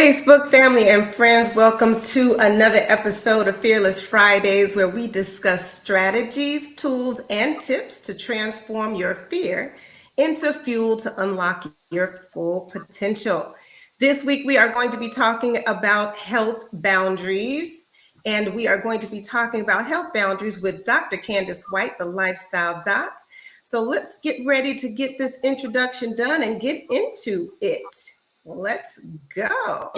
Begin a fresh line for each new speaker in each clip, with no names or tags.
Facebook family and friends. Welcome to another episode of Fearless Fridays, where we discuss strategies, tools, and tips to transform your fear into fuel to unlock your full potential. This week, we are going to be talking about health boundaries, and we are going to be talking about health boundaries with Dr. Candace White, the lifestyle doc. So let's get ready to get this introduction done and get into it. Let's go.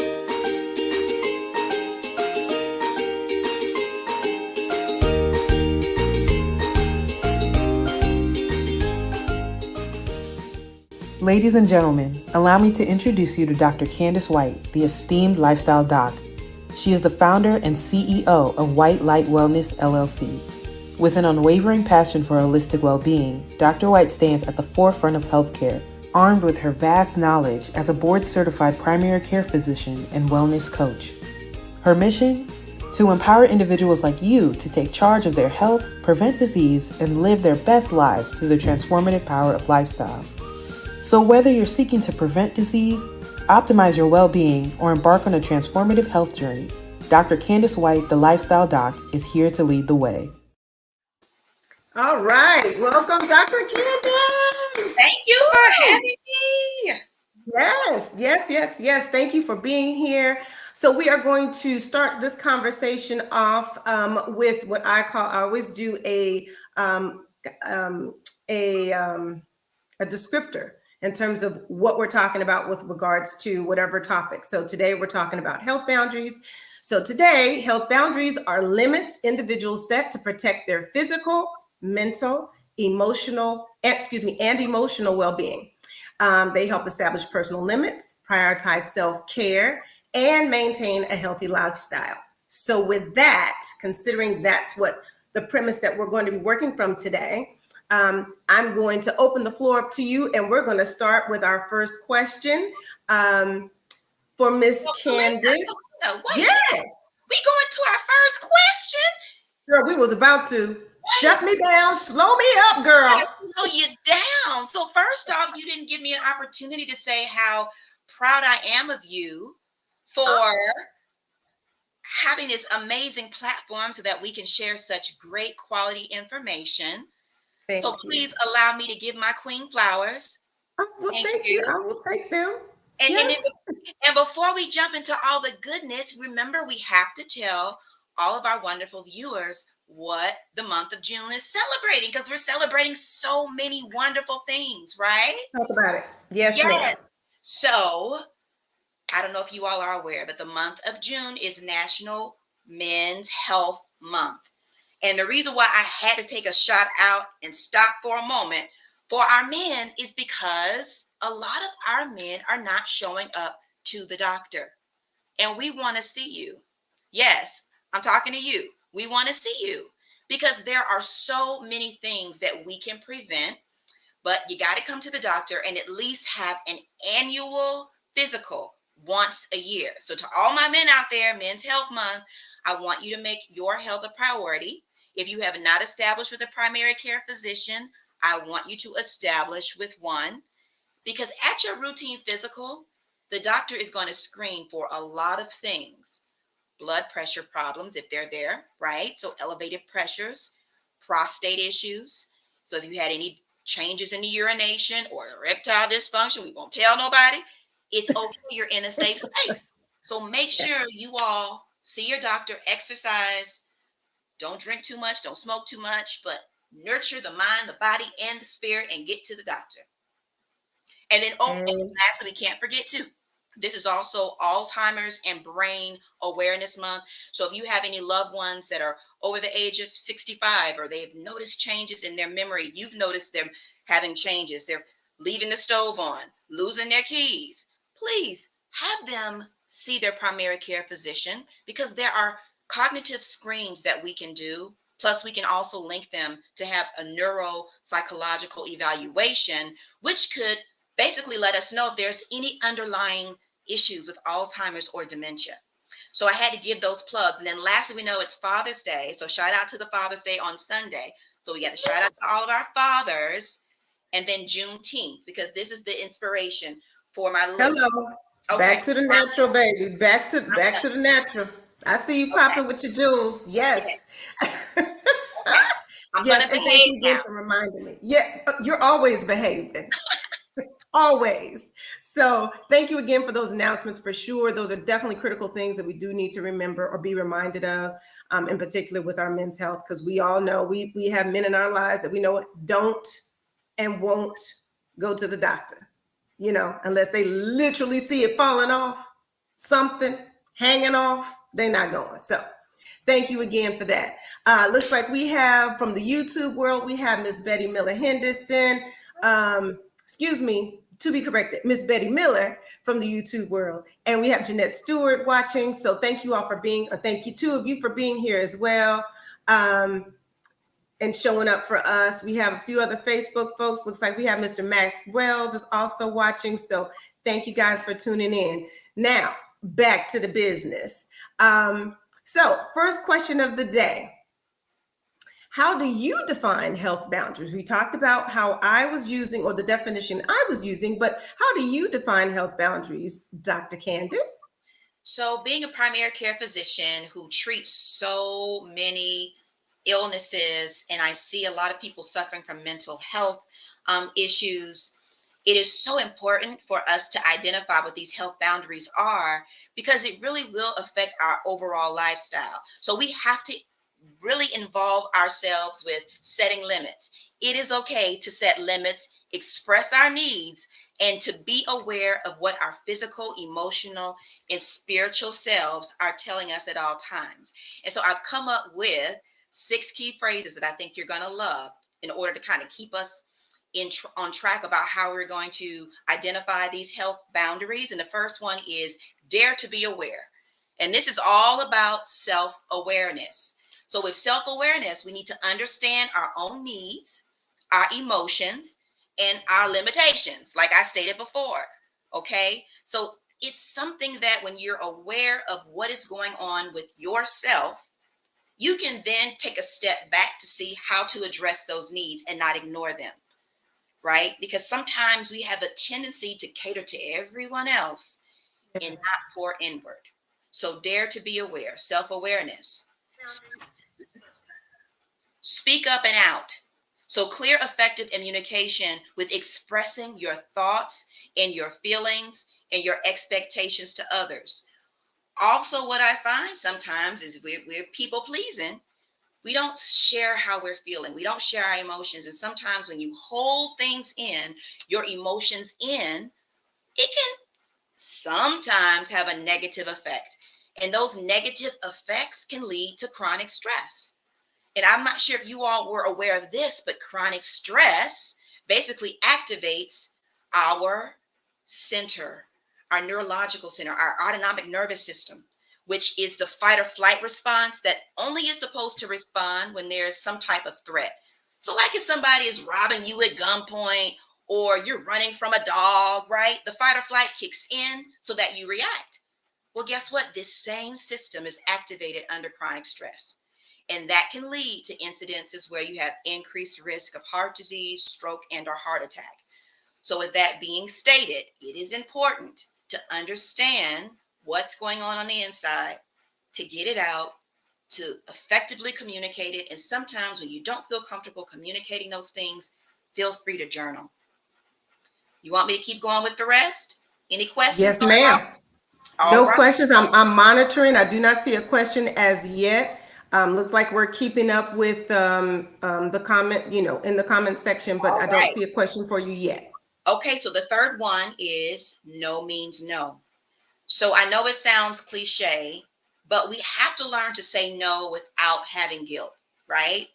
Ladies and gentlemen, allow me to introduce you to Dr. Candace White, the esteemed lifestyle doc. She is the founder and CEO of White Light Wellness, LLC. With an unwavering passion for holistic well-being, Dr. White stands at the forefront of healthcare, armed with her vast knowledge as a board-certified primary care physician and wellness coach. Her mission? To empower individuals like you to take charge of their health, prevent disease, and live their best lives through the transformative power of lifestyle. So whether you're seeking to prevent disease, optimize your well-being, or embark on a transformative health journey, Dr. Candace White, the lifestyle doc, is here to lead the way.
All right. Welcome, Dr. Candace.
Thank you for having me.
Yes. Thank you for being here. So we are going to start this conversation off with what I always do a descriptor in terms of what we're talking about with regards to whatever topic. So today we're talking about health boundaries. So today, health boundaries are limits individuals set to protect their physical, mental, and emotional well-being. They help establish personal limits, prioritize self-care, and maintain a healthy lifestyle. So with that, considering that's what the premise that we're going to be working from today, I'm going to open the floor up to you, and we're going to start with our first question for Miss Candace.
Yes. We going to our first question?
Girl, we was about to. Shut me down, slow me up, girl.
Slow you down. So first off, you didn't give me an opportunity to say how proud I am of you for having this amazing platform so that we can share such great quality information.
Thank you.
Please allow me to give my queen flowers.
Well, thank you. I will take them.
And before we jump into all the goodness, remember we have to tell all of our wonderful viewers what the month of June is celebrating, because we're celebrating so many wonderful things, right?
Talk about it. Yes. Ma'am.
So I don't know if you all are aware, but the month of June is National Men's Health Month. And the reason why I had to take a shot out and stop for a moment for our men is because a lot of our men are not showing up to the doctor. And we want to see you. Yes, I'm talking to you. We want to see you because there are so many things that we can prevent, but you got to come to the doctor and at least have an annual physical once a year. So to all my men out there, Men's Health Month, I want you to make your health a priority. If you have not established with a primary care physician, I want you to establish with one, because at your routine physical, the doctor is going to screen for a lot of things. Blood pressure problems, if they're there, right? So elevated pressures, prostate issues. So if you had any changes in the urination or erectile dysfunction, we won't tell nobody. It's okay. You're in a safe space. So make sure you all see your doctor, exercise, don't drink too much, don't smoke too much, but nurture the mind, the body, and the spirit, and get to the doctor. And then, and lastly, we can't forget too, this is also Alzheimer's and Brain Awareness Month. So if you have any loved ones that are over the age of 65 or they've noticed changes in their memory, you've noticed them having changes, they're leaving the stove on, losing their keys, please have them see their primary care physician, because there are cognitive screens that we can do. Plus, we can also link them to have a neuropsychological evaluation, which could basically let us know if there's any underlying issues with Alzheimer's or dementia. So I had to give those plugs. And then lastly, we know it's Father's Day. So shout out to the Father's Day on Sunday. So we got to shout out to all of our fathers. And then Juneteenth, because this is the inspiration for my
Hello.
Okay.
Back to the natural, baby.
I'm
Back
done.
to the natural. I see you
Okay.
popping with your jewels.
Yeah.
Yes.
Okay. I'm
Yes,
gonna
and thank
behave
you again
now.
for reminding me. Yeah, you're always behaving. Always. So thank you again for those announcements for sure. Those are definitely critical things that we do need to remember or be reminded of, in particular with our men's health, because we all know we have men in our lives that we know don't and won't go to the doctor, unless they literally see it falling off, something hanging off, they're not going. So thank you again for that. Looks like we have from the YouTube world, we have Miss Betty Miller Henderson. Excuse me, to be corrected, Miss Betty Miller from the YouTube world. And we have Jeanette Stewart watching. So thank you all for being, or thank you, two of you, for being here as well. And showing up for us. We have a few other Facebook folks. Looks like we have Mr. Mac Wells is also watching. So thank you guys for tuning in. Now, back to the business. So, first question of the day. How do you define health boundaries? We talked about how I was using, or the definition I was using, but how do you define health boundaries, Dr. Candace?
So, being a primary care physician who treats so many illnesses, and I see a lot of people suffering from mental health issues, it is so important for us to identify what these health boundaries are because it really will affect our overall lifestyle. So, we have to really involve ourselves with setting limits. It is okay to set limits, express our needs, and to be aware of what our physical, emotional, and spiritual selves are telling us at all times. And so I've come up with 6 key phrases that I think you're going to love in order to kind of keep us on track about how we're going to identify these health boundaries. And the first one is dare to be aware. And this is all about self-awareness. So with self-awareness, we need to understand our own needs, our emotions, and our limitations, like I stated before. Okay. So it's something that when you're aware of what is going on with yourself, you can then take a step back to see how to address those needs and not ignore them. Right. Because sometimes we have a tendency to cater to everyone else and
Yes.
not pour inward. So dare to be aware, self-awareness. Speak up and out. So clear, effective communication with expressing your thoughts and your feelings and your expectations to others. Also, what I find sometimes is we're people pleasing. We don't share how we're feeling. We don't share our emotions. And sometimes when you hold things in, your emotions in, it can sometimes have a negative effect. And those negative effects can lead to chronic stress. And I'm not sure if you all were aware of this, but chronic stress basically activates our center, our neurological center, our autonomic nervous system, which is the fight or flight response that only is supposed to respond when there's some type of threat. So, like if somebody is robbing you at gunpoint or you're running from a dog, right? The fight or flight kicks in so that you react. Well, guess what? This same system is activated under chronic stress. And that can lead to incidences where you have increased risk of heart disease, stroke, and or heart attack. So with that being stated, it is important to understand what's going on the inside, to get it out, to effectively communicate it. And sometimes when you don't feel comfortable communicating those things, feel free to journal. You want me to keep going with the rest? Any questions
Yes,
so far?
ma'am.
All
No
right.
questions. I'm monitoring. I do not see a question as yet. Looks like we're keeping up with the comment, in the comment section, but
All
I don't
right.
see a question for you yet.
Okay, so the third one is no means no. So I know it sounds cliche, but we have to learn to say no without having guilt, right?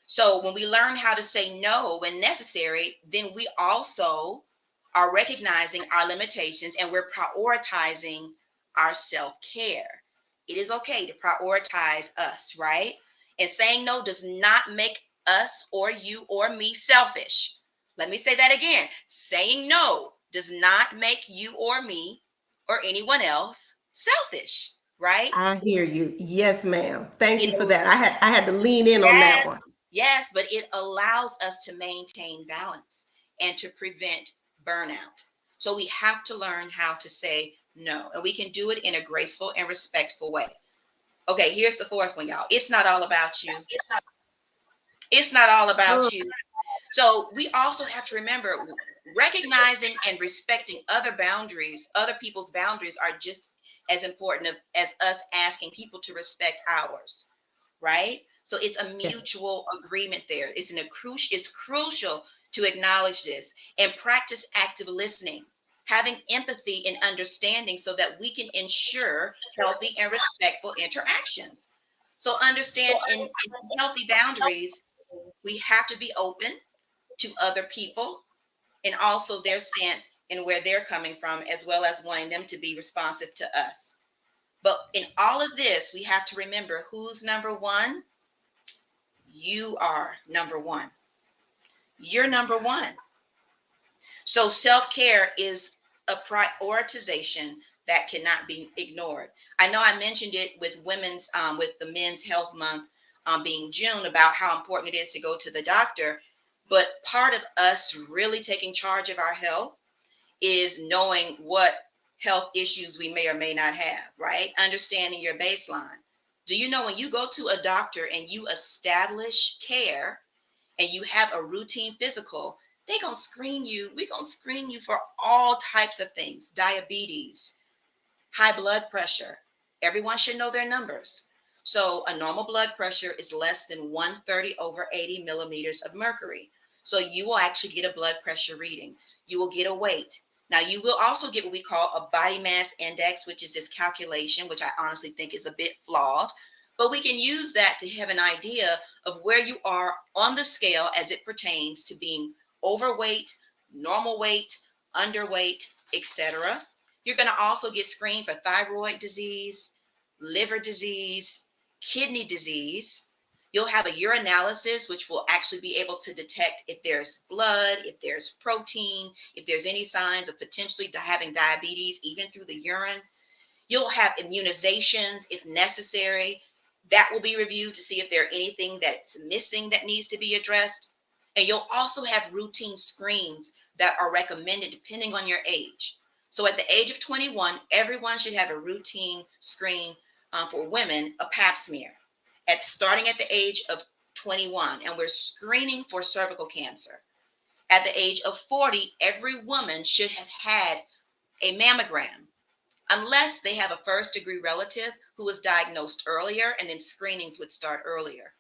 So when we learn how to say no when necessary, then we also are recognizing our limitations and we're prioritizing our self-care. It is okay to prioritize us, right? And saying no does not make us or you or me selfish. Let me say that again. Saying no does not make you or me or anyone else selfish, right?
I hear you. Yes, ma'am. Thank
It
you for that. I had to lean in on that
Yes,
one.
yes, but it allows us to maintain balance and to prevent burnout. So we have to learn how to say No. And we can do it in a graceful and respectful way. Okay, here's the fourth one, y'all. It's not all about you. It's not all
Mm,
about you. So we also have to remember recognizing and respecting other boundaries, other people's boundaries are just as important as us asking people to respect ours, right? So it's a
yeah.
mutual agreement there. It's crucial to acknowledge this and practice active listening, having empathy and understanding so that we can ensure healthy and respectful interactions. So understand in healthy boundaries, we have to be open to other people and also their stance and where they're coming from, as well as wanting them to be responsive to us. But in all of this, we have to remember who's number one? You are number one. You're number one. So self care is a prioritization that cannot be ignored. I know I mentioned it with the Men's Health Month being June about how important it is to go to the doctor. But part of us really taking charge of our health is knowing what health issues we may or may not have, right? Understanding your baseline. Do you know when you go to a doctor and you establish care and you have a routine physical, they're going to screen you. We're going to screen you for all types of things, diabetes, high blood pressure. Everyone should know their numbers. So a normal blood pressure is less than 130 over 80 millimeters of mercury. So you will actually get a blood pressure reading. You will get a weight. Now you will also get what we call a body mass index, which is this calculation, which I honestly think is a bit flawed. But we can use that to have an idea of where you are on the scale as it pertains to being overweight, normal weight, underweight, etc. You're going to also get screened for thyroid disease, liver disease, kidney disease. You'll have a urinalysis, which will actually be able to detect if there's blood, if there's protein, if there's any signs of potentially having diabetes, even through the urine. You'll have immunizations if necessary. That will be reviewed to see if there's anything that's missing that needs to be addressed. And you'll also have routine screens that are recommended depending on your age. So at the age of 21, everyone should have a routine screen for women, a pap smear, starting at the age of 21. And we're screening for cervical cancer. At the age of 40, every woman should have had a mammogram unless they have a first degree relative who was diagnosed earlier, and then screenings would start earlier.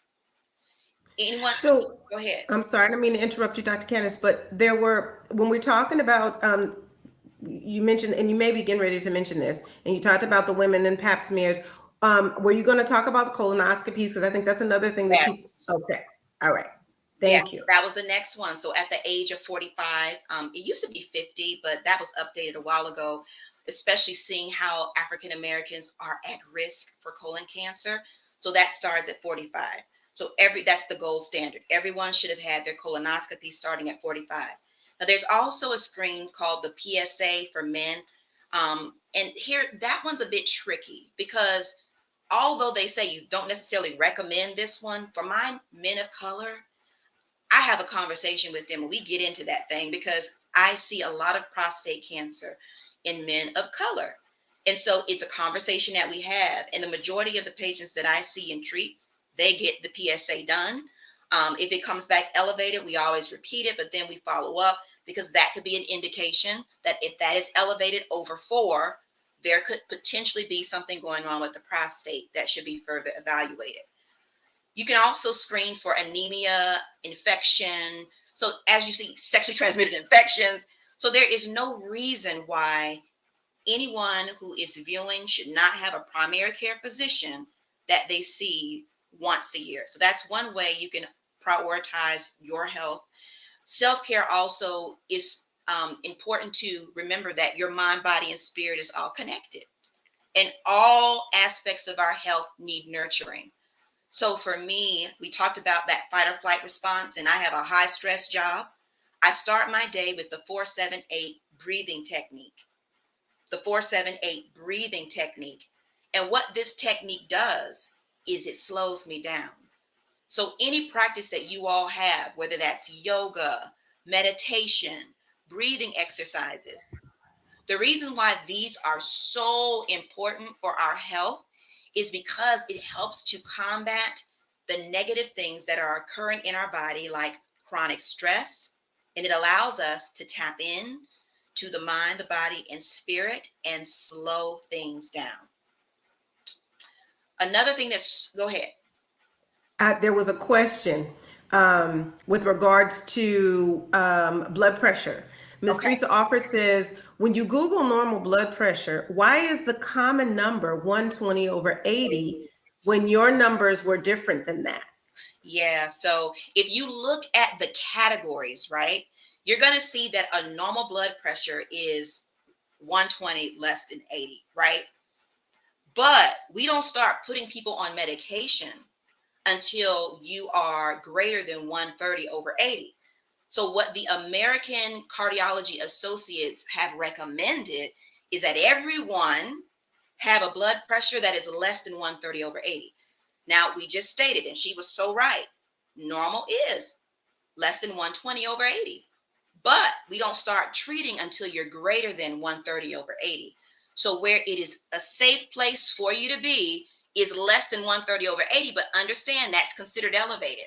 Anyone?
So,
Go ahead.
I'm sorry, I don't mean to interrupt you, Dr. Candace, but when we're talking about, you mentioned, and you may be getting ready to mention this, and you talked about the women and pap smears. Were you going to talk about the colonoscopies? Because I think that's another thing that people,
Yes.
okay. All right.
Yes,
Thank you.
that was the next one. So at the age of 45, it used to be 50, but that was updated a while ago, especially seeing how African Americans are at risk for colon cancer. So that starts at 45. So that's the gold standard. Everyone should have had their colonoscopy starting at 45. Now there's also a screen called the PSA for men. And here that one's a bit tricky because although they say you don't necessarily recommend this one, for my men of color, I have a conversation with them and we get into that thing because I see a lot of prostate cancer in men of color. And so it's a conversation that we have. And the majority of the patients that I see and treat, they get the PSA done. If it comes back elevated, we always repeat it, but then we follow up because that could be an indication that if that is elevated over 4, there could potentially be something going on with the prostate that should be further evaluated. You can also screen for anemia, infection. So as you see, sexually transmitted infections. So there is no reason why anyone who is viewing should not have a primary care physician that they see once a year. So that's one way you can prioritize your health. Self-care also is important to remember that your mind, body, and spirit is all connected. And all aspects of our health need nurturing. So for me, we talked about that fight or flight response, and I have a high stress job. I start my day with the 4-7-8 breathing technique. The 4-7-8 breathing technique. And what this technique does is it slows me down. So any practice that you all have, whether that's yoga, meditation, breathing exercises, The reason why these are so important for our health is because it helps to combat the negative things that are occurring in our body, like chronic stress, and it allows us to tap in to the mind, the body, and spirit and slow things down. Another thing that's, go ahead.
There was a question with regards to blood pressure. Miss
Okay.
Teresa Offer says, when you Google normal blood pressure, why is the common number 120 over 80 when your numbers were different than that?
Yeah. So if you look at the categories, right, you're going to see that a normal blood pressure is 120 less than 80, right? But we don't start putting people on medication until you are greater than 130 over 80. So, what the American Cardiology Associates have recommended is that everyone have a blood pressure that is less than 130 over 80. Now, we just stated, and she was so right, normal is less than 120 over 80. But we don't start treating until you're greater than 130 over 80. So where it is a safe place for you to be is less than 130 over 80, but understand that's considered elevated.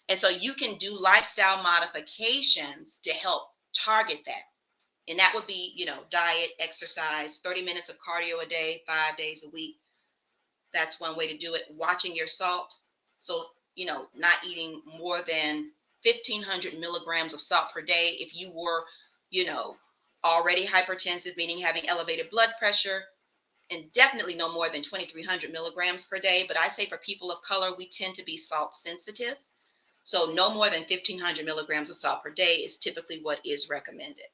And so you can do lifestyle modifications to help target that. And that would be, diet, exercise, 30 minutes of cardio a day, 5 days a week. That's one way to do it. Watching your salt. So, not eating more than 1,500 milligrams of salt per day. If you were, you know, already hypertensive, meaning having elevated blood pressure, and definitely no more than 2,300 milligrams per day. But I say for people of color, we tend to be salt sensitive. So no more than 1,500 milligrams of salt per day is typically what is recommended.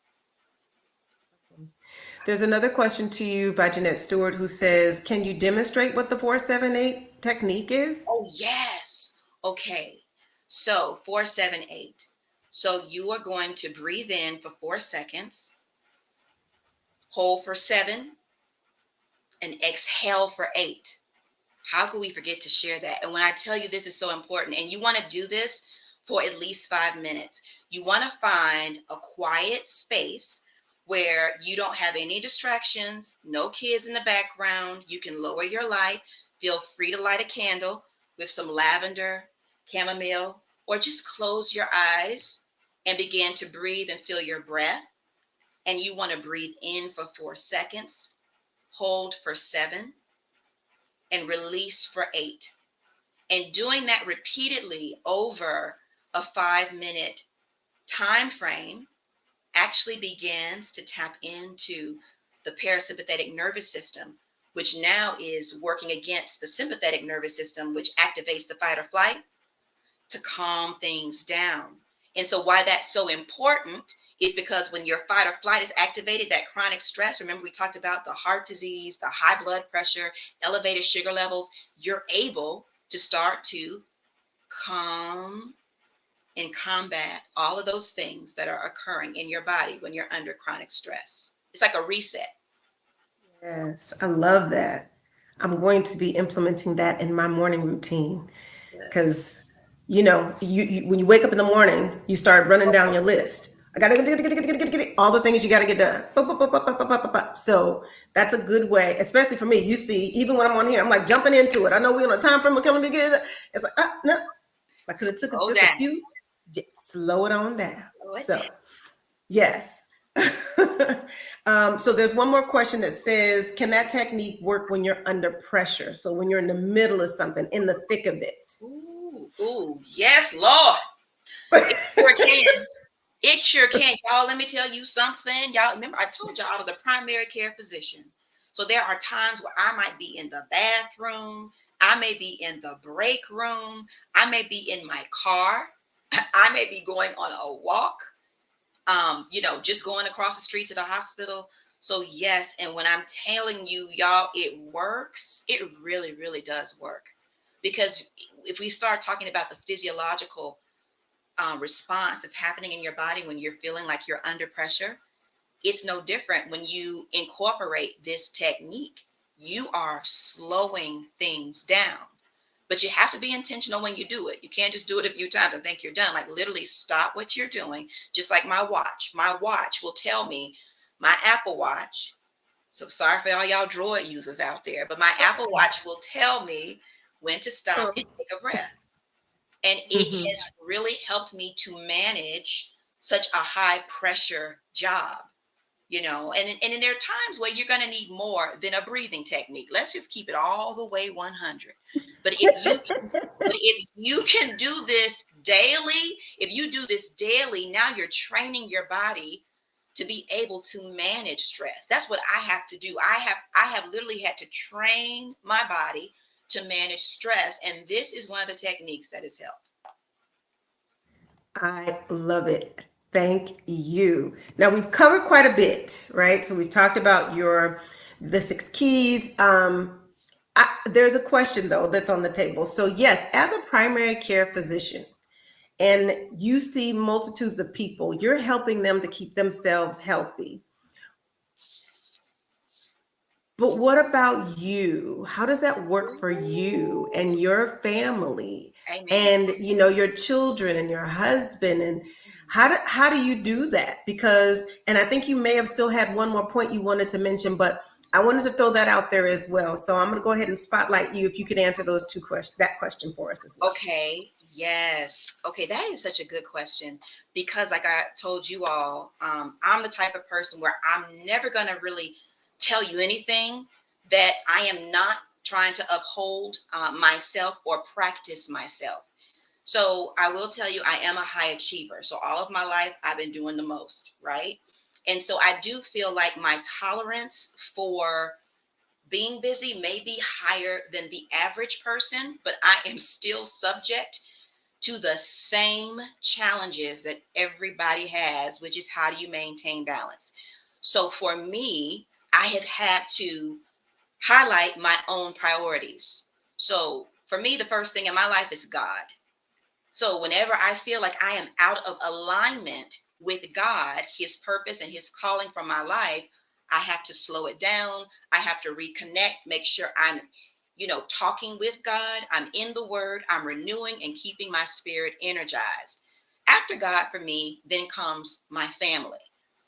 There's another question to you by Jeanette Stewart who says, can you demonstrate what the 478 technique is?
Oh, yes. Okay. So 478. So you are going to breathe in for 4 seconds, hold for 7, and exhale for 8. How could we forget to share that? And when I tell you this is so important, and you want to do this for at least 5 minutes, you want to find a quiet space where you don't have any distractions, no kids in the background. You can lower your light. Feel free to light a candle with some lavender, chamomile, or just close your eyes and begin to breathe and feel your breath. And you want to breathe in for 4 seconds, hold for 7, and release for 8. And doing that repeatedly over a 5-minute time frame actually begins to tap into the parasympathetic nervous system, which now is working against the sympathetic nervous system, which activates the fight or flight to calm things down. And so why that's so important is because when your fight or flight is activated, that chronic stress, remember we talked about the heart disease, the high blood pressure, elevated sugar levels, you're able to start to calm and combat all of those things that are occurring in your body when you're under chronic stress. It's like a reset.
Yes, I love that. I'm going to be implementing that in my morning routine
Yes.
because you when you wake up in the morning, you start running down your list. I gotta get all the things you gotta get done. So that's a good way, especially for me. You see, even when I'm on here, I'm like jumping into it. I know we're on a time frame. We're coming to get it. It's like, no, I could have took it
Slow
just a
down.
few. Yeah, slow it on down.
Slow it
So
down.
yes. So there's one more question that says, can that technique work when you're under pressure? So when you're in the middle of something, in the thick of it.
Ooh, yes, Lord. It sure can. It sure can. Y'all, let me tell you something. Y'all, remember, I told y'all I was a primary care physician. So there are times where I might be in the bathroom. I may be in the break room. I may be in my car. I may be going on a walk, just going across the street to the hospital. So yes, and when I'm telling you, y'all, it works. It really, really does work. Because if we start talking about the physiological response that's happening in your body when you're feeling like you're under pressure, it's no different when you incorporate this technique. You are slowing things down, but you have to be intentional when you do it. You can't just do it a few times and think you're done. Like literally stop what you're doing. Just like my watch will tell me My Apple Watch, so sorry for all y'all Droid users out there, but my Apple Watch will tell me when to stop and take a breath. And it
Mhm.
has really helped me to manage such a high pressure job, and there are times where you're going to need more than a breathing technique. Let's just keep it all the way 100. But if you can do this daily, if you do this daily, now you're training your body to be able to manage stress. That's what I have to do. I have literally had to train my body to manage stress, and this is one of the techniques that has helped.
I love it. Thank you. Now we've covered quite a bit, right? So we've talked about the six keys. There's a question though that's on the table. So yes, as a primary care physician, and you see multitudes of people, you're helping them to keep themselves healthy. But what about you? How does that work for you and your family
Amen.
and your children and your husband, and how do you do that? Because and I think you may have still had one more point you wanted to mention, but I wanted to throw that out there as well. So I'm going to go ahead and spotlight you if you could answer those two questions, that question for us as well.
Okay. Yes. Okay. That is such a good question because, like I told you all, I'm the type of person where I'm never going to really tell you anything that I am not trying to uphold myself or practice myself. So I will tell you, I am a high achiever. So all of my life, I've been doing the most, right? And so I do feel like my tolerance for being busy may be higher than the average person, but I am still subject to the same challenges that everybody has, which is how do you maintain balance? So for me, I have had to highlight my own priorities. So for me, the first thing in my life is God. So whenever I feel like I am out of alignment with God, his purpose and his calling for my life, I have to slow it down. I have to reconnect, make sure I'm, talking with God. I'm in the word. I'm renewing and keeping my spirit energized. After God for me, then comes my family.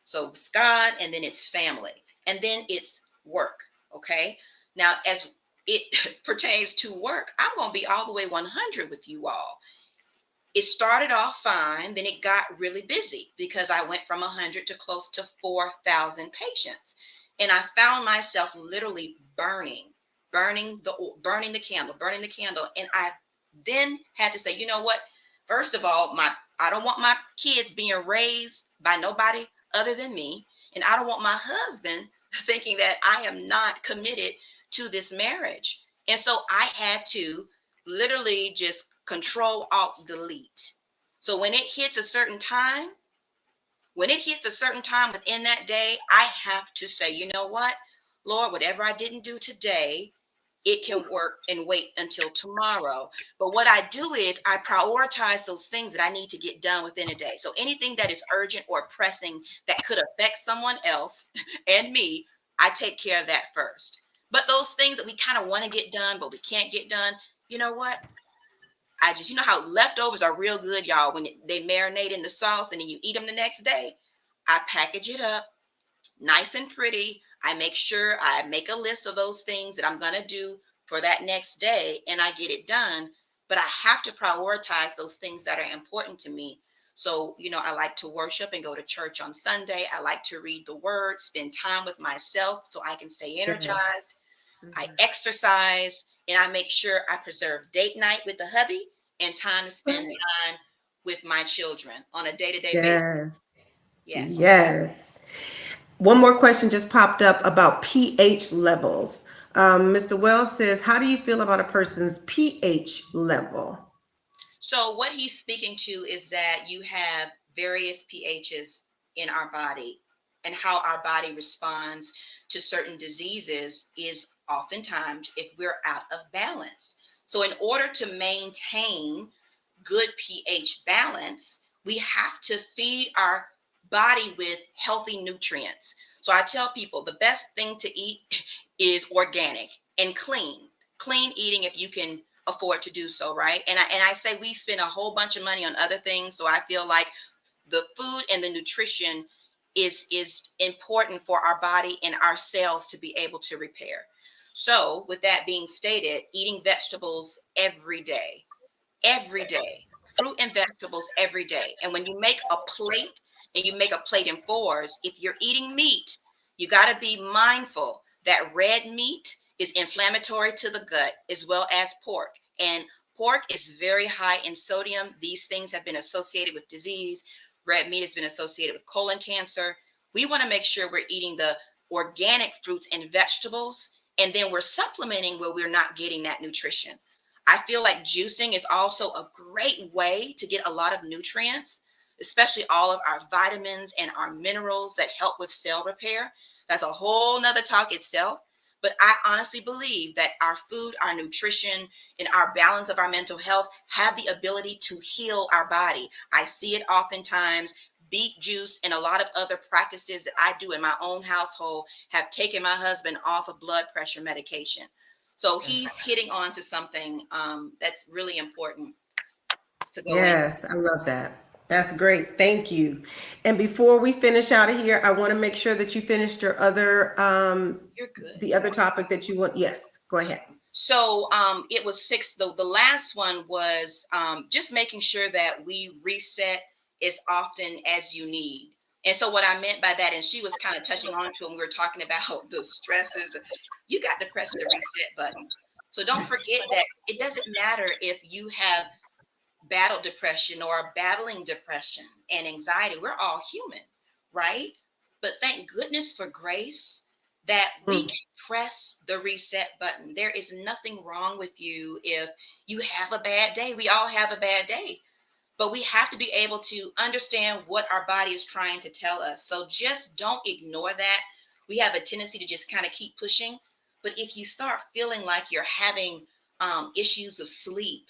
So it's God and then it's family. And then it's work. Okay. Now, as it pertains to work, I'm going to be all the way 100 with you all. It started off fine, then it got really busy because I went from 100 to close to 4,000 patients. And I found myself literally burning the candle. And I then had to say, you know what? First of all, I don't want my kids being raised by nobody other than me. And I don't want my husband thinking that I am not committed to this marriage. And so I had to literally just control alt delete. So when it hits a certain time within that day, I have to say, you know what, Lord, whatever I didn't do today, it can work and wait until tomorrow. But what I do is I prioritize those things that I need to get done within a day. So anything that is urgent or pressing that could affect someone else and me, I take care of that first. But those things that we kind of want to get done, but we can't get done, you know what? I just, how leftovers are real good, y'all, when they marinate in the sauce and then you eat them the next day. I package it up nice and pretty. I make sure I make a list of those things that I'm going to do for that next day and I get it done. But I have to prioritize those things that are important to me. So, I like to worship and go to church on Sunday. I like to read the word, spend time with myself so I can stay
Yes.
energized. I exercise and I make sure I preserve date night with the hubby and time to spend time with my children on a day-to-day basis.
Yes.
Yes.
Yes. One more question just popped up about pH levels. Mr. Wells says, how do you feel about a person's pH level?
So what he's speaking to is that you have various pHs in our body, and how our body responds to certain diseases is oftentimes if we're out of balance. So in order to maintain good pH balance, we have to feed our body with healthy nutrients. So I tell people the best thing to eat is organic and clean. Clean eating if you can afford to do so, right? And I say we spend a whole bunch of money on other things, so I feel like the food and the nutrition is important for our body and our cells to be able to repair. So, with that being stated, eating vegetables every day, fruit and vegetables every day. And when you make a plate and you make a plate in fours, if you're eating meat, you got to be mindful that red meat is inflammatory to the gut as well as pork. And pork is very high in sodium. These things have been associated with disease. Red meat has been associated with colon cancer. We want to make sure we're eating the organic fruits and vegetables, and then we're supplementing where we're not getting that nutrition. I feel like juicing is also a great way to get a lot of nutrients, especially all of our vitamins and our minerals that help with cell repair. That's a whole nother talk itself. But I honestly believe that our food, our nutrition, and our balance of our mental health have the ability to heal our body. I see it oftentimes. Beet juice and a lot of other practices that I do in my own household have taken my husband off of blood pressure medication. So he's hitting on to something that's really important to go into.
Yes, I love that. That's great. Thank you. And before we finish out of here, I want to make sure that you finished your other
You're good.
the other topic that you want. Yes, go ahead.
So it was six. The last one was just making sure that we reset as often as you need. And so what I meant by that, and she was kind of touching on to when we were talking about the stresses, you got to press the reset button. So don't forget that it doesn't matter if you have battle depression or battling depression and anxiety. We're all human, right? But thank goodness for grace that we
Mm,
can press the reset button. There is nothing wrong with you if you have a bad day. We all have a bad day, but we have to be able to understand what our body is trying to tell us. So just don't ignore that. We have a tendency to just kind of keep pushing. But if you start feeling like you're having issues of sleep,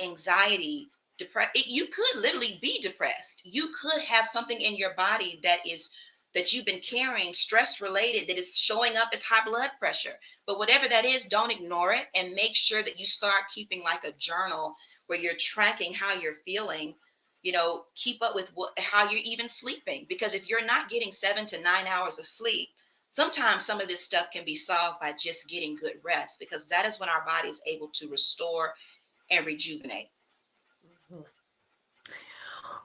anxiety, depression, you could literally be depressed. You could have something in your body that you've been carrying, stress related, that is showing up as high blood pressure. But whatever that is, don't ignore it, and make sure that you start keeping like a journal where you're tracking how you're feeling. Keep up with how you're even sleeping, because if you're not getting 7 to 9 hours of sleep, sometimes some of this stuff can be solved by just getting good rest, because that is when our body is able to restore and rejuvenate.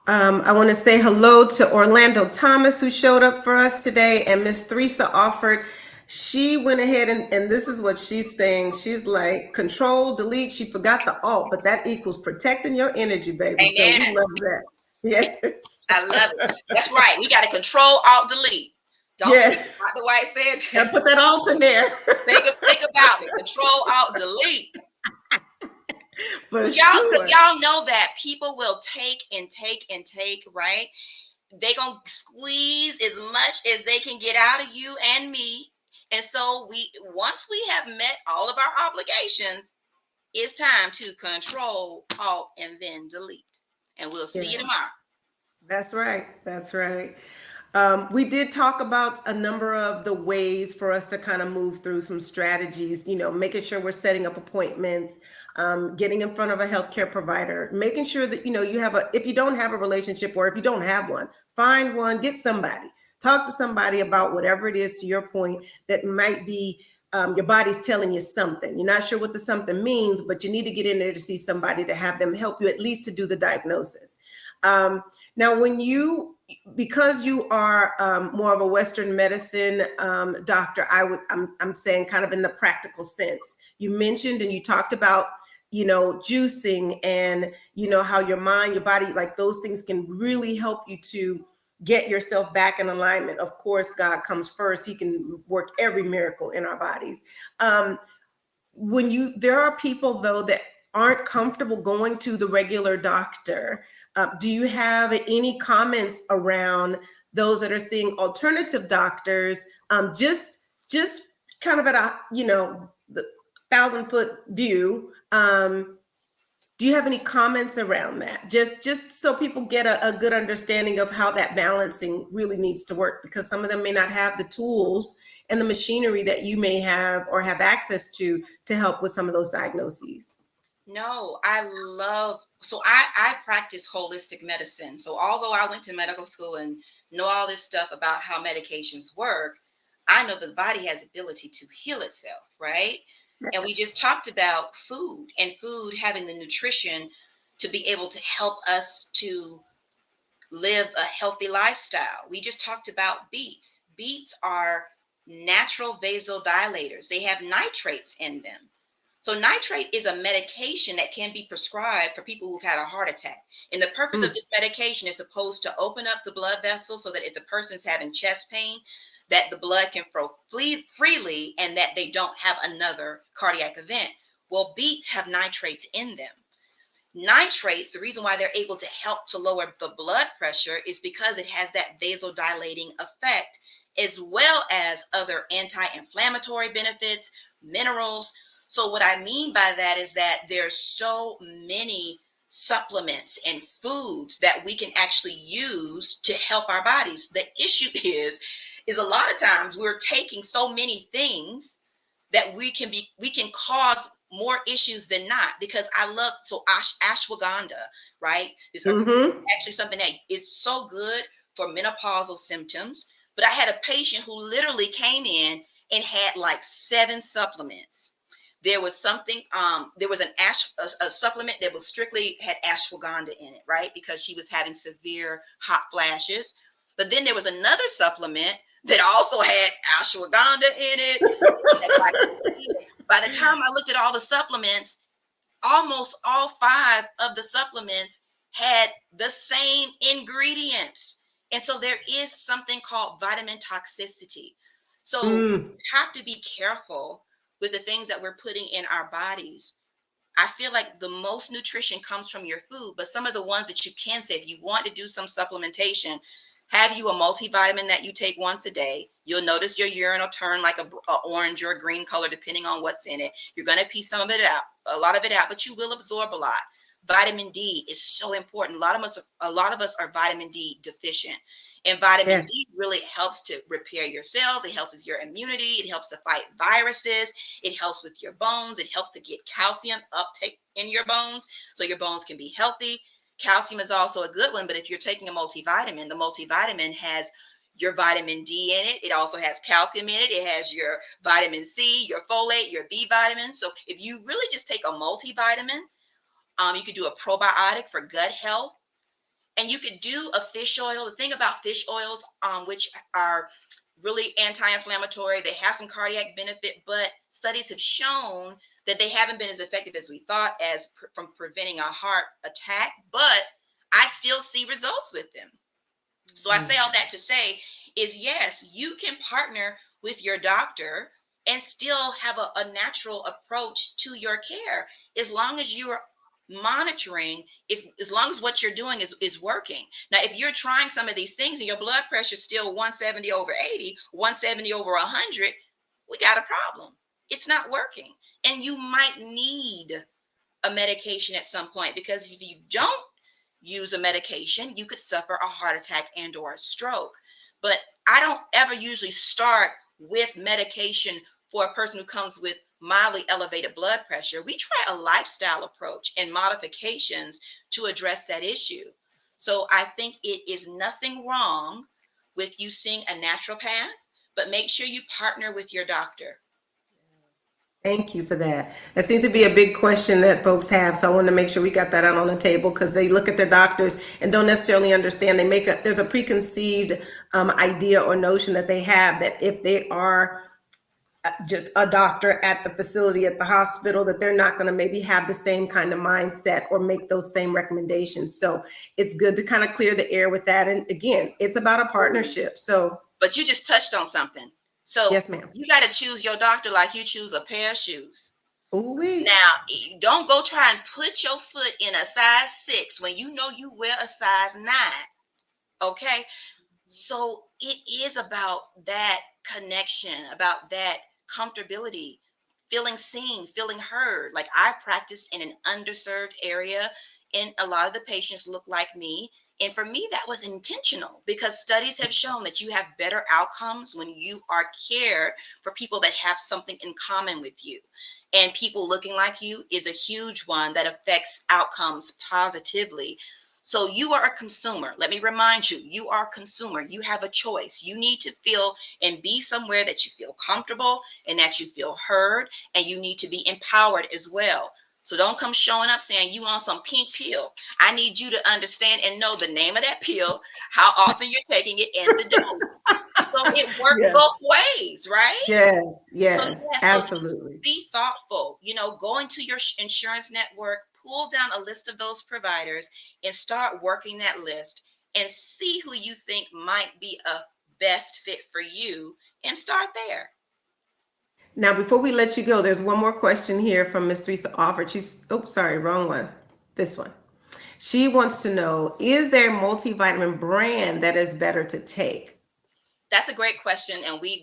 I want to say hello to Orlando Thomas, who showed up for us today, and Miss Theresa offered. She went ahead and this is what she's saying. She's like, Control, delete. She forgot the alt, but that equals protecting your energy, baby. So we
Amen.
love that. Yes.
I love it. That's right. We got to control, alt, delete. Don't forget
Yes.
Dr. White said
Gotta
that.
put that alt in there.
Think about it. Control, alt, delete.
For
Because
sure.
y'all know that people will take and take and take, right? They gonna squeeze as much as they can get out of you and me. And so once we have met all of our obligations, it's time to control, alt, and then delete. And we'll see you
Yeah.
tomorrow.
That's right. That's right. We did talk about a number of the ways for us to kind of move through some strategies, making sure we're setting up appointments, getting in front of a healthcare provider, making sure that, if you don't have a relationship or if you don't have one, find one, get somebody, talk to somebody about whatever it is, to your point, that might be your body's telling you something. You're not sure what the something means, but you need to get in there to see somebody to have them help you at least to do the diagnosis. Now, because you are more of a Western medicine doctor, I'm saying kind of in the practical sense. You mentioned and you talked about, juicing and, how your mind, your body, like those things can really help you to get yourself back in alignment. Of course, God comes first. He can work every miracle in our bodies. There are people though that aren't comfortable going to the regular doctor. Do you have any comments around those that are seeing alternative doctors? Just kind of at a the 1,000-foot view. Do you have any comments around that? Just so people get a good understanding of how that balancing really needs to work, because some of them may not have the tools and the machinery that you may have or have access to help with some of those diagnoses.
No, I practice holistic medicine. So although I went to medical school and know all this stuff about how medications work, I know the body has ability to heal itself, right? And we just talked about food and food having the nutrition to be able to help us to live a healthy lifestyle. We just talked about beets. Beets are natural vasodilators. They have nitrates in them. So nitrate is a medication that can be prescribed for people who've had a heart attack. And the purpose of this medication is supposed to open up the blood vessels so that if the person's having chest pain, that the blood can flow freely and that they don't have another cardiac event. Well, beets have nitrates in them. Nitrates, the reason why they're able to help to lower the blood pressure is because it has that vasodilating effect, as well as other anti-inflammatory benefits, minerals. So what I mean by that is that there's so many supplements and foods that we can actually use to help our bodies. The issue is a lot of times we're taking so many things that we can cause more issues than not, because I love ashwagandha, right? It's actually something that is so good for menopausal symptoms. But I had a patient who literally came in and had like 7 supplements. There was something, there was a supplement that was strictly had ashwagandha in it, right? Because she was having severe hot flashes. But then there was another supplement that also had ashwagandha in it. By the time I looked at all the supplements, almost all 5 of the supplements had the same ingredients. And so there is something called vitamin toxicity. So we have to be careful with the things that we're putting in our bodies. I feel like the most nutrition comes from your food, but some of the ones that you can say, if you want to do some supplementation, have you a multivitamin that you take once a day. You'll notice your urine will turn like a orange or a green color, depending on what's in it. You're going to pee some of it out, a lot of it out, but you will absorb a lot. Vitamin D is so important. A lot of us are vitamin D deficient. And vitamin D really helps to repair your cells. It helps with your immunity. It helps to fight viruses. It helps with your bones. It helps to get calcium uptake in your bones so your bones can be healthy. Calcium is also a good one, but if you're taking a multivitamin, the multivitamin has your vitamin D in it. It also has calcium in it. It has your vitamin C, your folate, your B vitamin. So if you really just take a multivitamin, you could do a probiotic for gut health. And you could do a fish oil. The thing about fish oils, which are really anti-inflammatory, they have some cardiac benefit, but studies have shown that they haven't been as effective as we thought as from preventing a heart attack, but I still see results with them. So I say all that to say is, yes, you can partner with your doctor and still have a natural approach to your care, as long as you are monitoring, as long as what you're doing is working. Now, if you're trying some of these things and your blood pressure is still 170 over 80, 170 over 100, we got a problem. It's not working. And you might need a medication at some point, because if you don't use a medication, you could suffer a heart attack and or a stroke. But I don't ever usually start with medication for a person who comes with mildly elevated blood pressure. We try a lifestyle approach and modifications to address that issue. So I think it is nothing wrong with you seeing a naturopath, but make sure you partner with your doctor.
Thank you for that. That seems to be a big question that folks have. So I want to make sure we got that out on the table, because they look at their doctors and don't necessarily understand. There's a preconceived idea or notion that they have that if they are just a doctor at the facility, at the hospital, that they're not going to maybe have the same kind of mindset or make those same recommendations. So it's good to kind of clear the air with that. And again, it's about a partnership. So,
but you just touched on something. So
yes, ma'am.
You got to choose your doctor like you choose a pair of shoes.
Ooh-wee.
Now, don't go try and put your foot in a size 6 when you know you wear a size 9. Okay? So it is about that connection, about that comfortability, feeling seen, feeling heard. Like, I practiced in an underserved area, and a lot of the patients look like me. And for me, that was intentional, because studies have shown that you have better outcomes when you are cared for people that have something in common with you. And people looking like you is a huge one that affects outcomes positively. So you are a consumer. Let me remind you, you are a consumer. You have a choice. You need to feel and be somewhere that you feel comfortable and that you feel heard, and you need to be empowered as well. So don't come showing up saying you want some pink pill. I need you to understand and know the name of that pill, how often you're taking it, and the dose. So it works
Yes,
both ways, right?
yes,
So
yes,
yeah, so just
absolutely.
be thoughtful. Go into your insurance network, pull down a list of those providers, and start working that list and see who you think might be a best fit for you, and start there.
Now, before we let you go, there's one more question here from Miss Teresa Offord. She's, oh, sorry, wrong one. This one. She wants to know, is there a multivitamin brand that is better to take?
That's a great question, and we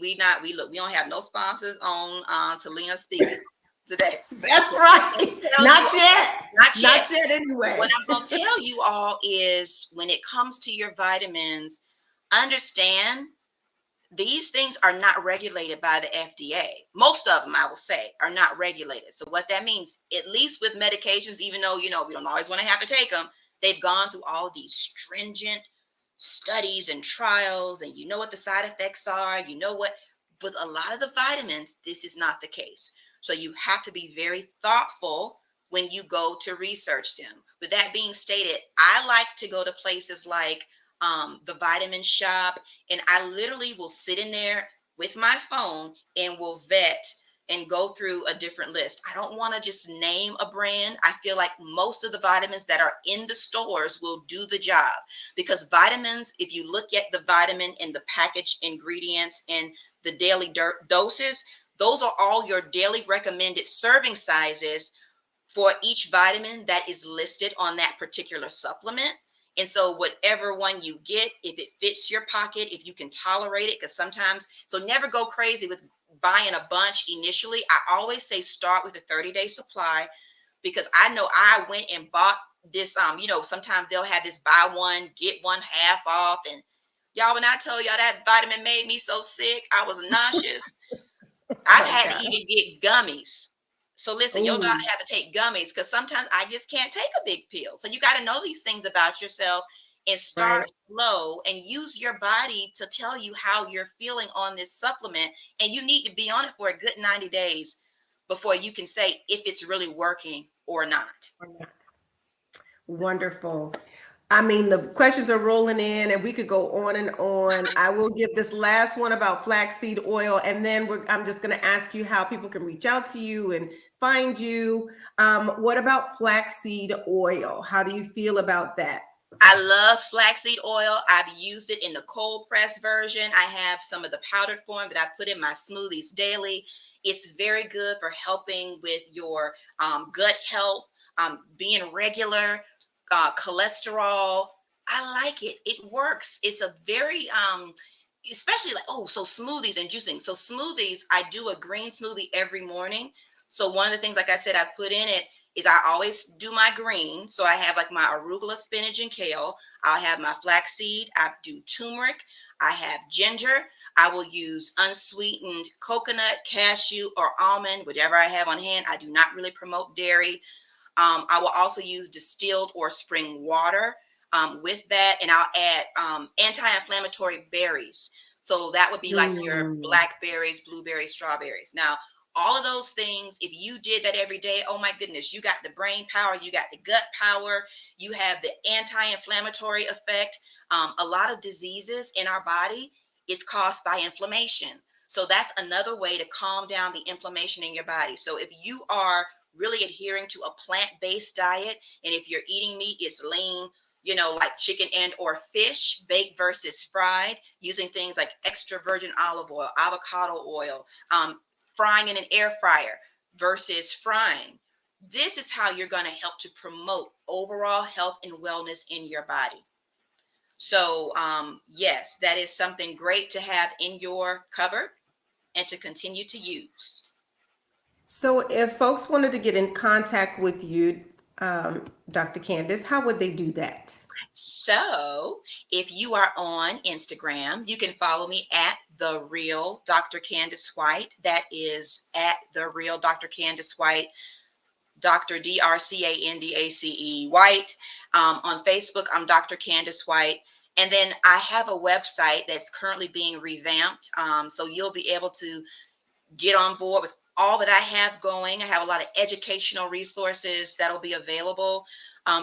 don't have no sponsors on Talina Speaks today.
That's
But what I'm
right.
gonna tell you
Not
all,
yet.
not yet.
Not yet,
What
anyway.
I'm going to tell you all is when it comes to your vitamins, understand these things are not regulated by the FDA. Most of them, I will say, are not regulated. So what that means, at least with medications, even though, we don't always want to have to take them, they've gone through all these stringent studies and trials, and you know what the side effects are, with a lot of the vitamins, this is not the case. So you have to be very thoughtful when you go to research them. With that being stated, I like to go to places like the Vitamin Shop, and I literally will sit in there with my phone and will vet and go through a different list. I don't want to just name a brand. I feel like most of the vitamins that are in the stores will do the job, because vitamins, if you look at the vitamin and the package ingredients and the daily doses, those are all your daily recommended serving sizes for each vitamin that is listed on that particular supplement. And so, whatever one you get, if it fits your pocket, if you can tolerate it, because sometimes, so never go crazy with buying a bunch initially. I always say start with a 30-day supply, because I know I went and bought this. Sometimes they'll have this buy one, get one half off. And y'all, when I tell y'all that vitamin made me so sick, I was nauseous. I've
Oh,
had to
God.
even get gummies. So listen, your
Oh,
daughter had to take gummies because sometimes I just can't take a big pill. So you got to know these things about yourself and start
right.
slow and use your body to tell you how you're feeling on this supplement. And you need to be on it for a good 90 days before you can say if it's really working or not.
Wonderful. I mean, the questions are rolling in and we could go on and on. I will give this last one about flaxseed oil, and then I'm just going to ask you how people can reach out to you and find you. What about flaxseed oil? How do you feel about that?
I love flaxseed oil. I've used it in the cold press version. I have some of the powdered form that I put in my smoothies daily. It's very good for helping with your gut health, being regular, cholesterol. I like it. It works. It's a very, especially like, so smoothies and juicing. So smoothies, I do a green smoothie every morning. So one of the things, like I said, I put in it is I always do my green. So I have like my arugula, spinach, and kale. I'll have my flaxseed. I do turmeric. I have ginger. I will use unsweetened coconut, cashew, or almond, whichever I have on hand. I do not really promote dairy. I will also use distilled or spring water with that, and I'll add anti-inflammatory berries. So that would be like your
Mm.
blackberries, blueberries, strawberries. Now, all of those things, if you did that every day, oh my goodness, you got the brain power, you got the gut power, you have the anti-inflammatory effect. A lot of diseases in our body, it's caused by inflammation. So that's another way to calm down the inflammation in your body. So if you are really adhering to a plant-based diet, and if you're eating meat, it's lean, like chicken and or fish, baked versus fried, using things like extra virgin olive oil, avocado oil, frying in an air fryer versus frying. This is how you're going to help to promote overall health and wellness in your body. So, yes, that is something great to have in your cupboard and to continue to use.
So, if folks wanted to get in contact with you, Dr. Candace, how would they do that?
So, if you are on Instagram, you can follow me at the real Dr. Candace White. That is at the real Dr. Candace White. Dr. DrCandace White. On Facebook, I'm Dr. Candace White. And then I have a website that's currently being revamped. So you'll be able to get on board with all that I have going. I have a lot of educational resources that'll be available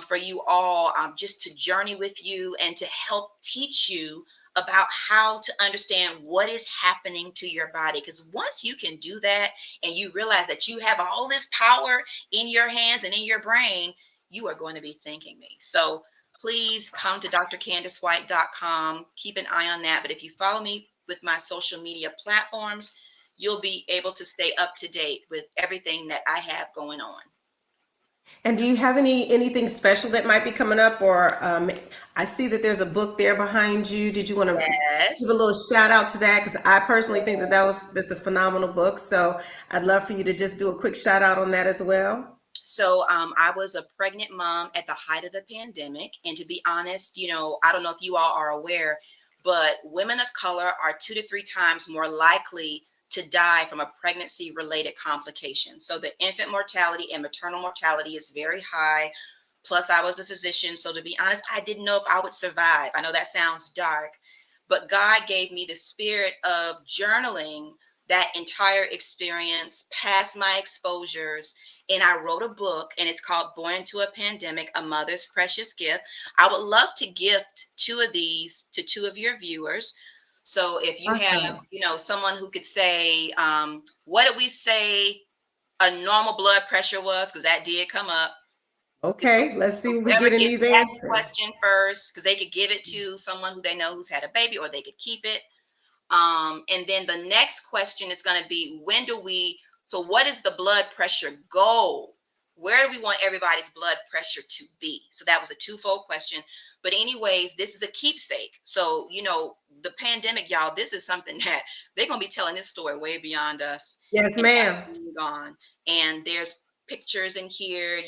for you all, just to journey with you and to help teach you about how to understand what is happening to your body. Because once you can do that and you realize that you have all this power in your hands and in your brain, you are going to be thanking me. So please come to drcandacewhite.com. Keep an eye on that. But if you follow me with my social media platforms, you'll be able to stay up to date with everything that I have going on.
And do you have anything special that might be coming up? Or I see that there's a book there behind you. Did you want to give a
Yes.
little shout out to that? Because I personally think that that's a phenomenal book. So I'd love for you to just do a quick shout out on that as well.
So I was a pregnant mom at the height of the pandemic. And to be honest, I don't know if you all are aware, but women of color are 2 to 3 times more likely to die from a pregnancy related complication. So the infant mortality and maternal mortality is very high. Plus, I was a physician. So to be honest, I didn't know if I would survive. I know that sounds dark, but God gave me the spirit of journaling that entire experience, past my exposures. And I wrote a book, and it's called Born into a Pandemic, A Mother's Precious Gift. I would love to gift 2 of these to 2 of your viewers. So if you have,
Awesome.
someone who could say, what did we say a normal blood pressure was? Because that did come up. So,
Okay, let's see what we
whoever
get in
gets
these
that
answers.
question first, because they could give it to someone who they know who's had a baby, or they could keep it. And then the next question is going to be, so what is the blood pressure goal? Where do we want everybody's blood pressure to be? So that was a twofold question. But anyways, this is a keepsake. So, the pandemic, y'all, this is something that they're going to be telling this story way beyond us.
Yes,
And
ma'am.
gone. And there's pictures in here.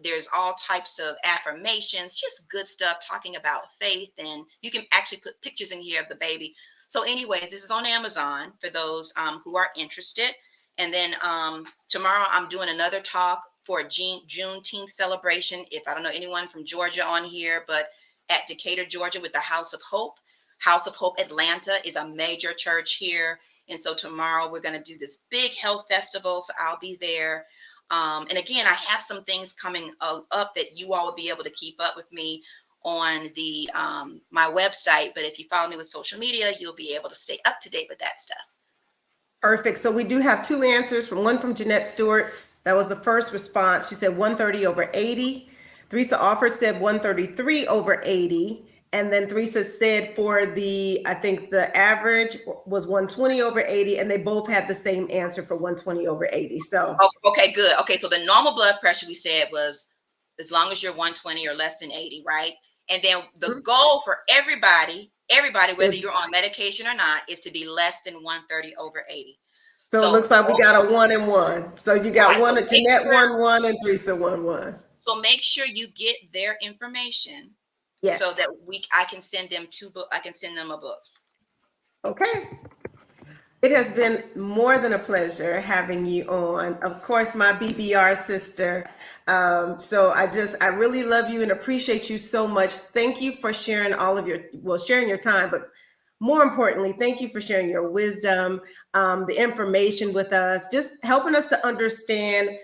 There's all types of affirmations, just good stuff talking about faith. And you can actually put pictures in here of the baby. So anyways, this is on Amazon for those who are interested. And then tomorrow I'm doing another talk for a Juneteenth celebration. If I don't know anyone from Georgia on here, but at Decatur, Georgia, with the House of Hope. House of Hope Atlanta is a major church here. And so tomorrow we're going to do this big health festival. So I'll be there. And again, I have some things coming up that you all will be able to keep up with me on the my website. But if you follow me with social media, you'll be able to stay up to date with that stuff.
Perfect. So we do have 2 answers, one from Jeanette Stewart. That was the first response. She said 130 over 80. Theresa Alford said 133 over 80. And then Theresa said I think the average was 120 over 80, and they both had the same answer for 120 over 80. So,
okay, good. Okay, so the normal blood pressure we said was as long as you're 120 or less than 80, right? And then the goal for everybody, whether you're on medication or not, is to be less than 130 over 80.
So it looks like we got a 1 and 1. So you got one,
so
Jeanette 1-1 and Theresa 1-1.
So make sure you get their information.
Yes.
So that I can send them I can send them a book.
Okay. It has been more than a pleasure having you on. Of course, my BBR sister. So I really love you and appreciate you so much. Thank you for sharing sharing your time, but more importantly, thank you for sharing your wisdom, the information with us, just helping us to understand,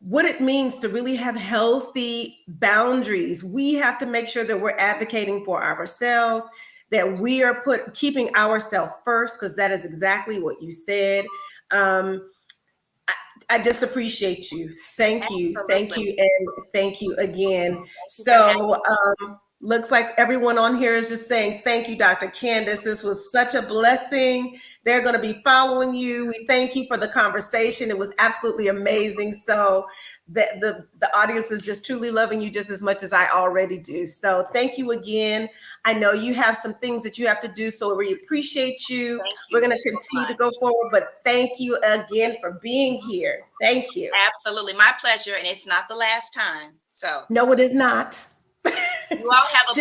what it means to really have healthy boundaries. We have to make sure that we're advocating for ourselves, that we are keeping ourselves first, because that is exactly what you said. I just appreciate you. Thank you. Thank you. And thank you again. So looks like everyone on here is just saying, thank you, Dr. Candace. This was such a blessing. They're going to be following you. We thank you for the conversation. It was absolutely amazing. So the audience is just truly loving you just as much as I already do. So thank you again. I know you have some things that you have to do, so we appreciate you. We're going to continue to go forward, but thank you again for being here. Thank you.
Absolutely. My pleasure. And it's not the last time. So
no, it is not.
You all have a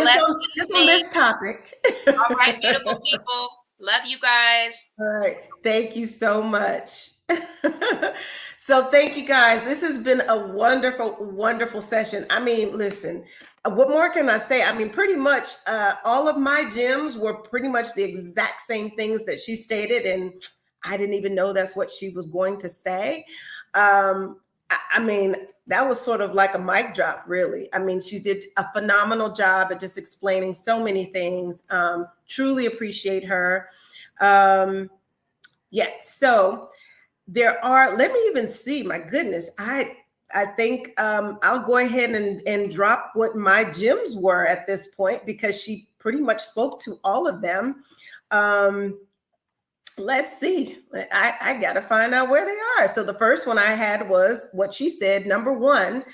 just on this topic.
All right, beautiful people. Love you guys.
All right. Thank you so much. So thank you guys. This has been a wonderful, wonderful session. I mean, listen, what more can I say? I mean, pretty much all of my gems were pretty much the exact same things that she stated, and I didn't even know that's what she was going to say. I mean, that was sort of like a mic drop, really. I mean, she did a phenomenal job at just explaining so many things. Truly appreciate her. Yeah, so there are, let me even see, my goodness, I think I'll go ahead and drop what my gems were at this point because she pretty much spoke to all of them. Let's see. I got to find out where they are. So the first one I had was what she said. Number one,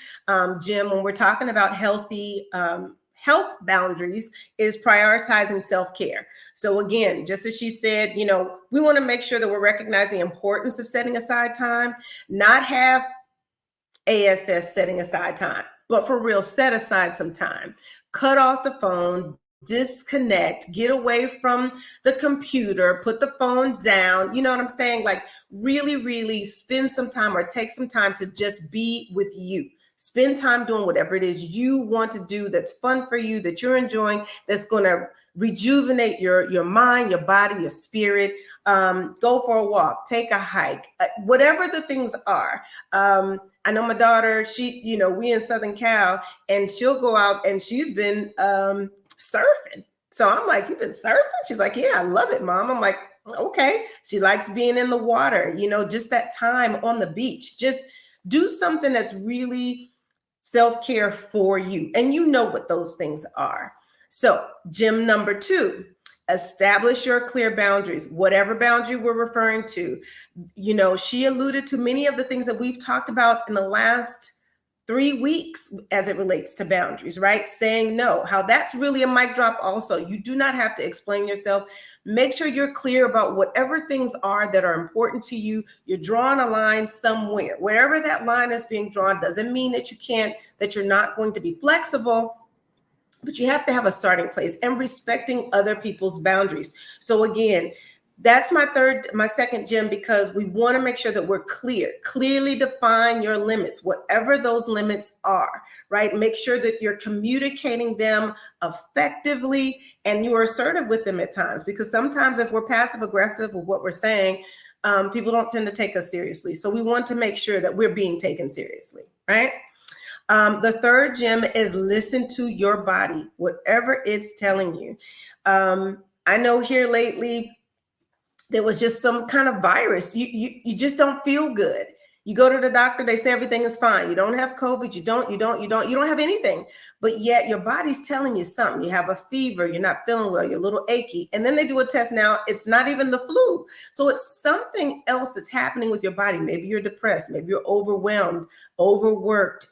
Jim, when we're talking about healthy health boundaries, is prioritizing self-care. So again, just as she said, you know, we want to make sure that we're recognizing the importance of setting aside time, not have ASS setting aside time, but for real, set aside some time. Cut off the phone, disconnect, get away from the computer, put the phone down. You know what I'm saying? Like really, really spend some time or take some time to just be with you. Spend time doing whatever it is you want to do that's fun for you, that you're enjoying, that's going to rejuvenate your mind, your body, your spirit. Go for a walk, take a hike, whatever the things are. I know my daughter, she, you know, we in Southern Cal, and she'll go out and she's been surfing. So I'm like, you've been surfing? She's like, yeah, I love it, Mom. I'm like, okay. She likes being in the water, you know, just that time on the beach. Just do something that's really self-care for you. And you know what those things are. So gem number two, establish your clear boundaries, whatever boundary we're referring to. You know, she alluded to many of the things that we've talked about in the last 3 weeks as it relates to boundaries, right? Saying no, how that's really a mic drop also. You do not have to explain yourself. Make sure you're clear about whatever things are that are important to you. You're drawing a line somewhere. Wherever that line is being drawn doesn't mean that you can't, that you're not going to be flexible, but you have to have a starting place and respecting other people's boundaries. So again, that's my second gem, because we want to make sure that we're clearly define your limits, whatever those limits are, right? Make sure that you're communicating them effectively and you are assertive with them at times, because sometimes if we're passive aggressive with what we're saying, people don't tend to take us seriously. So we want to make sure that we're being taken seriously, right? The third gem is listen to your body, whatever it's telling you. I know here lately, there was just some kind of virus. You just don't feel good. You go to the doctor, they say everything is fine. You don't have COVID, you don't have anything. But yet your body's telling you something. You have a fever, you're not feeling well, you're a little achy. And then they do a test now, it's not even the flu. So it's something else that's happening with your body. Maybe you're depressed, maybe you're overwhelmed, overworked,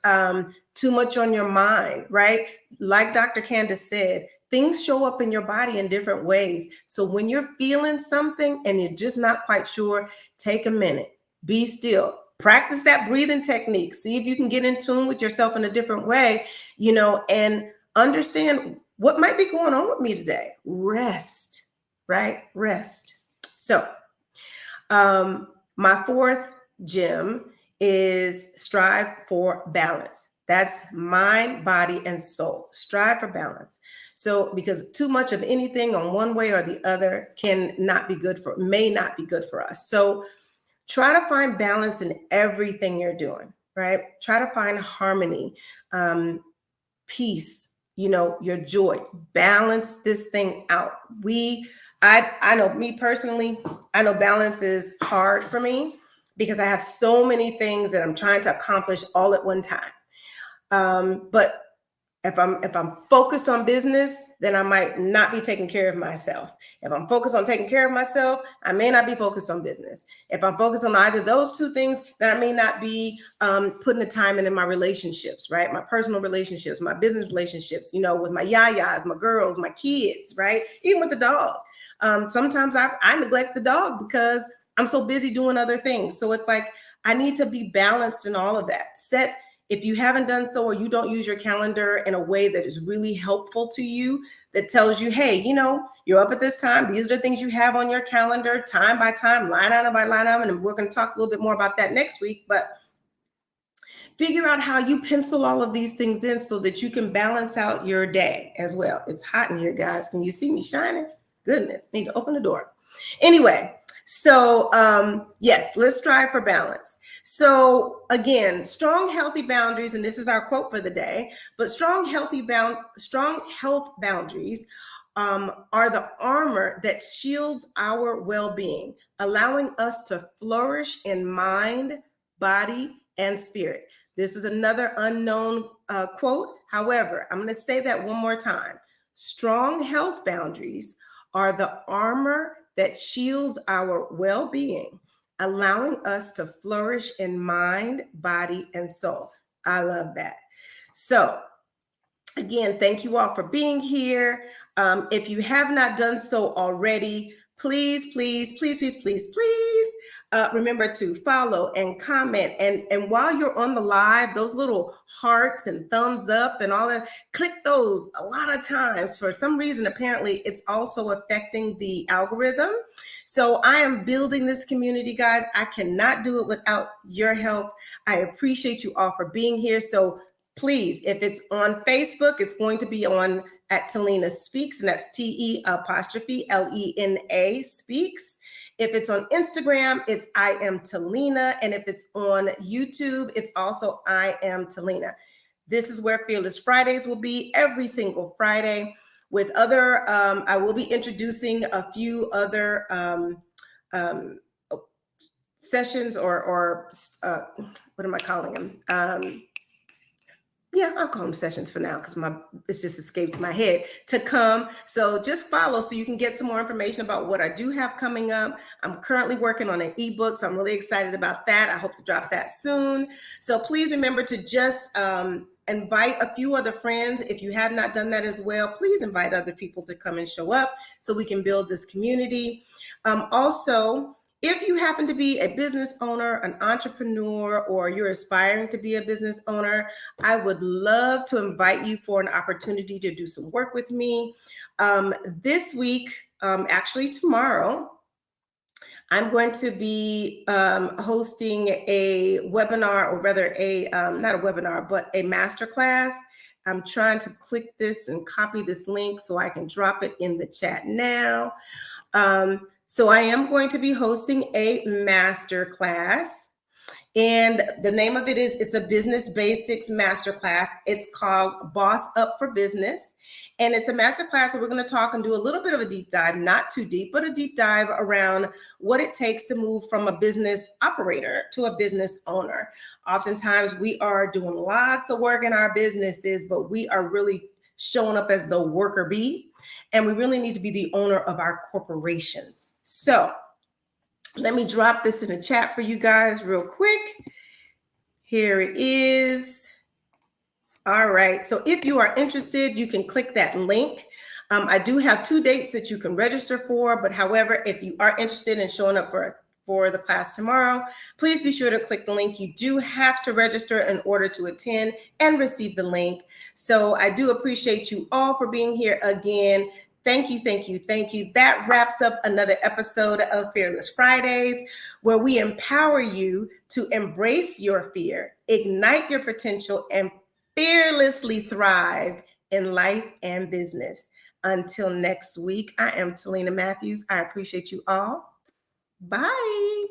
too much on your mind, right? Like Dr. Candace said, things show up in your body in different ways. So when you're feeling something and you're just not quite sure, take a minute, be still, practice that breathing technique. See if you can get in tune with yourself in a different way, you know, and understand what might be going on with me today. Rest, right? Rest. So my fourth gem is strive for balance. That's mind, body, and soul. Strive for balance. So, because too much of anything on one way or the other may not be good for us. So try to find balance in everything you're doing, right? Try to find harmony, peace, you know, your joy. Balance this thing out. I know me personally, I know balance is hard for me because I have so many things that I'm trying to accomplish all at one time. But if I'm focused on business, then I might not be taking care of myself. If I'm focused on taking care of myself, I may not be focused on business. If I'm focused on either those two things, then I may not be putting the time in my relationships, right? My personal relationships, my business relationships, you know, with my yayas, my girls, my kids, right? Even with the dog. Sometimes I neglect the dog because I'm so busy doing other things. So it's like, I need to be balanced in all of that. If you haven't done so, or you don't use your calendar in a way that is really helpful to you, that tells you, hey, you're up at this time. These are the things you have on your calendar, time by time, line item by line item. And we're going to talk a little bit more about that next week. But figure out how you pencil all of these things in so that you can balance out your day as well. It's hot in here, guys. Can you see me shining? Goodness, need to open the door. Anyway, so yes, let's strive for balance. So again, strong, healthy boundaries, and this is our quote for the day, but strong health boundaries are the armor that shields our well-being, allowing us to flourish in mind, body, and spirit. This is another unknown quote. However, I'm going to say that one more time. Strong health boundaries are the armor that shields our well-being, allowing us to flourish in mind, body, and soul. I love that. So again, thank you all for being here. If you have not done so already, please, please, please, please, please, please remember to follow and comment. And while you're on the live, those little hearts and thumbs up and all that, click those a lot of times. For some reason, apparently, it's also affecting the algorithm. So I am building this community, guys. I cannot do it without your help. I appreciate you all for being here. So please, if it's on Facebook, it's going to be on at Talina Speaks, and that's TE_LENA Speaks. If it's on Instagram, it's I am Talina. And if it's on YouTube, it's also I am Talina. This is where Fearless Fridays will be every single Friday with other, I will be introducing a few other sessions or what am I calling them? Yeah, I'll call them sessions for now because it's just escaped my head to come. So just follow so you can get some more information about what I do have coming up. I'm currently working on an ebook, so I'm really excited about that. I hope to drop that soon. So please remember to just invite a few other friends. If you have not done that as well, please invite other people to come and show up so we can build this community. Also, if you happen to be a business owner, an entrepreneur, or you're aspiring to be a business owner, I would love to invite you for an opportunity to do some work with me. This week, actually tomorrow, I'm going to be hosting a webinar, or rather not a webinar, but a masterclass. I'm trying to click this and copy this link so I can drop it in the chat now. So I am going to be hosting a masterclass, and the name of it is, it's a business basics masterclass. It's called Boss Up for Business. And it's a masterclass where we're going to talk and do a little bit of a deep dive, not too deep, but a deep dive around what it takes to move from a business operator to a business owner. Oftentimes we are doing lots of work in our businesses, but we are really showing up as the worker bee, and we really need to be the owner of our corporations. So let me drop this in the chat for you guys real quick. Here it is. All right. So if you are interested, you can click that link. I do have 2 dates that you can register for, but however, if you are interested in showing up for the class tomorrow, please be sure to click the link. You do have to register in order to attend and receive the link. So I do appreciate you all for being here again. Thank you, thank you, thank you. That wraps up another episode of Fearless Fridays, where we empower you to embrace your fear, ignite your potential, and fearlessly thrive in life and business. Until next week, I am Talina Matthews. I appreciate you all. Bye.